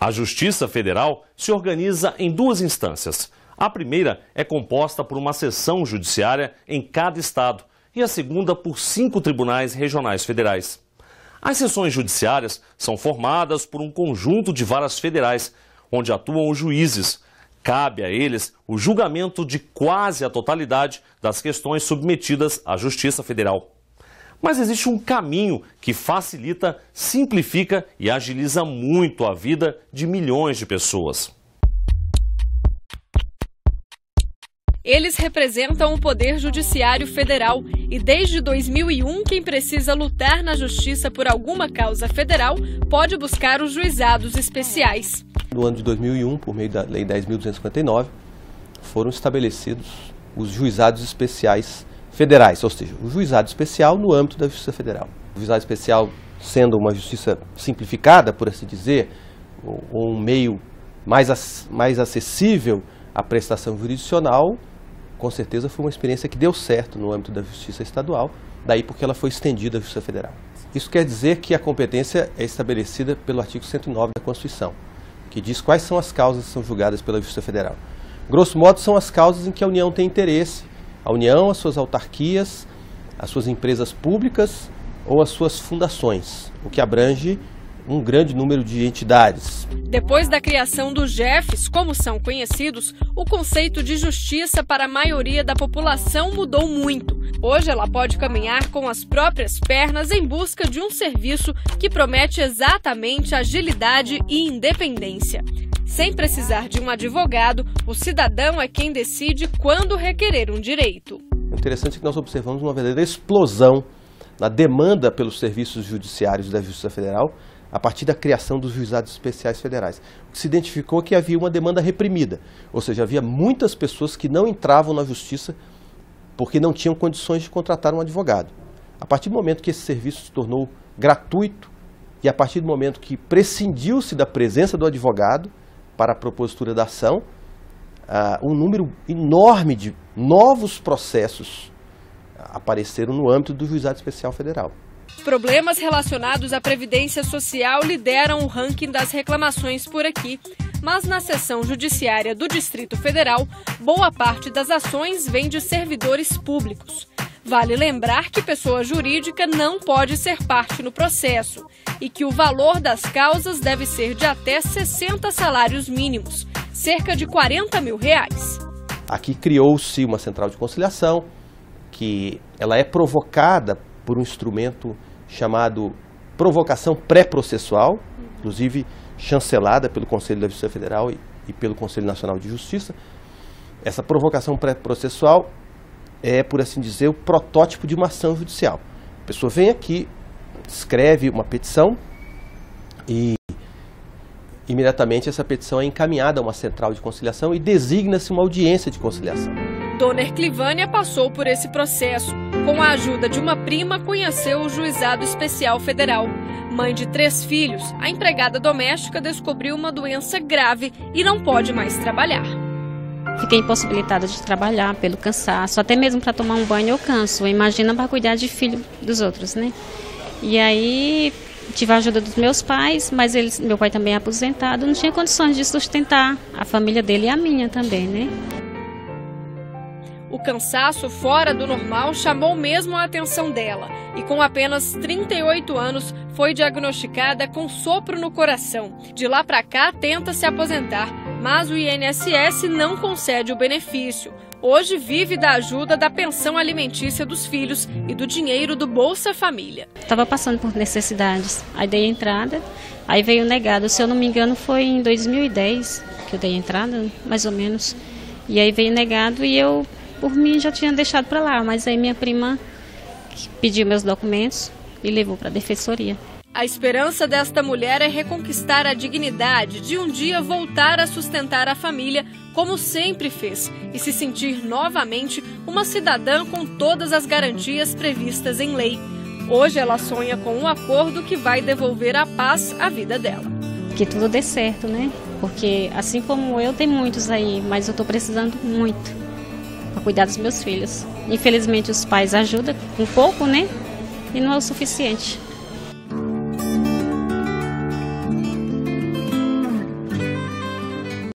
A Justiça Federal se organiza em duas instâncias. A primeira é composta por uma seção judiciária em cada estado e a segunda por 5 tribunais regionais federais. As seções judiciárias são formadas por um conjunto de varas federais, onde atuam os juízes. Cabe a eles o julgamento de quase a totalidade das questões submetidas à Justiça Federal. Mas existe um caminho que facilita, simplifica e agiliza muito a vida de milhões de pessoas. Eles representam o Poder Judiciário Federal e desde 2001 quem precisa lutar na Justiça por alguma causa federal pode buscar os juizados especiais. No ano de 2001, por meio da Lei 10.259, foram estabelecidos os juizados especiais federais, ou seja, o juizado especial no âmbito da Justiça Federal. O juizado especial sendo uma justiça simplificada, por assim dizer, um meio mais acessível à prestação jurisdicional, com certeza foi uma experiência que deu certo no âmbito da Justiça Estadual, daí porque ela foi estendida à Justiça Federal. Isso quer dizer que a competência é estabelecida pelo artigo 109 da Constituição, que diz quais são as causas que são julgadas pela Justiça Federal. Grosso modo, são as causas em que a União tem interesse. A União, as suas autarquias, as suas empresas públicas ou as suas fundações, o que abrange um grande número de entidades. Depois da criação dos JEFs, como são conhecidos, o conceito de justiça para a maioria da população mudou muito. Hoje ela pode caminhar com as próprias pernas em busca de um serviço que promete exatamente agilidade e independência. Sem precisar de um advogado, o cidadão é quem decide quando requerer um direito. O interessante é que nós observamos uma verdadeira explosão na demanda pelos serviços judiciários da Justiça Federal a partir da criação dos juizados especiais federais. O que se identificou é que havia uma demanda reprimida, ou seja, havia muitas pessoas que não entravam na Justiça porque não tinham condições de contratar um advogado. A partir do momento que esse serviço se tornou gratuito e a partir do momento que prescindiu-se da presença do advogado para a propositura da ação, um número enorme de novos processos apareceram no âmbito do Juizado Especial Federal. Problemas relacionados à Previdência Social lideram o ranking das reclamações por aqui. Mas na seção judiciária do Distrito Federal, boa parte das ações vem de servidores públicos. Vale lembrar que pessoa jurídica não pode ser parte no processo e que o valor das causas deve ser de até 60 salários mínimos, cerca de R$40 mil. Aqui criou-se uma central de conciliação, que ela é provocada por um instrumento chamado provocação pré-processual, inclusive chancelada pelo Conselho da Justiça Federal e pelo Conselho Nacional de Justiça. Essa provocação pré-processual é, por assim dizer, o protótipo de uma ação judicial. A pessoa vem aqui, escreve uma petição e imediatamente essa petição é encaminhada a uma central de conciliação e designa-se uma audiência de conciliação. Dona Erclivânia passou por esse processo. Com a ajuda de uma prima, conheceu o Juizado Especial Federal. Mãe de 3 filhos, a empregada doméstica descobriu uma doença grave e não pode mais trabalhar. Fiquei impossibilitada de trabalhar pelo cansaço, até mesmo para tomar um banho eu canso. Imagina para cuidar de filho dos outros, né? E aí tive a ajuda dos meus pais, mas meu pai também é aposentado, não tinha condições de sustentar a família dele e a minha também, né? O cansaço fora do normal chamou mesmo a atenção dela e com apenas 38 anos foi diagnosticada com sopro no coração. De lá para cá tenta se aposentar, mas o INSS não concede o benefício. Hoje vive da ajuda da pensão alimentícia dos filhos e do dinheiro do Bolsa Família. Estava passando por necessidades, aí dei entrada, aí veio negado. Se eu não me engano foi em 2010 que eu dei entrada, mais ou menos. E aí veio negado e eu, por mim, já tinha deixado para lá, mas aí minha prima pediu meus documentos e levou para a defensoria. A esperança desta mulher é reconquistar a dignidade de um dia voltar a sustentar a família como sempre fez e se sentir novamente uma cidadã com todas as garantias previstas em lei. Hoje ela sonha com um acordo que vai devolver a paz à vida dela. Que tudo dê certo, né? Porque assim como eu, tem muitos aí, mas eu estou precisando muito para cuidar dos meus filhos. Infelizmente os pais ajudam um pouco, né? E não é o suficiente.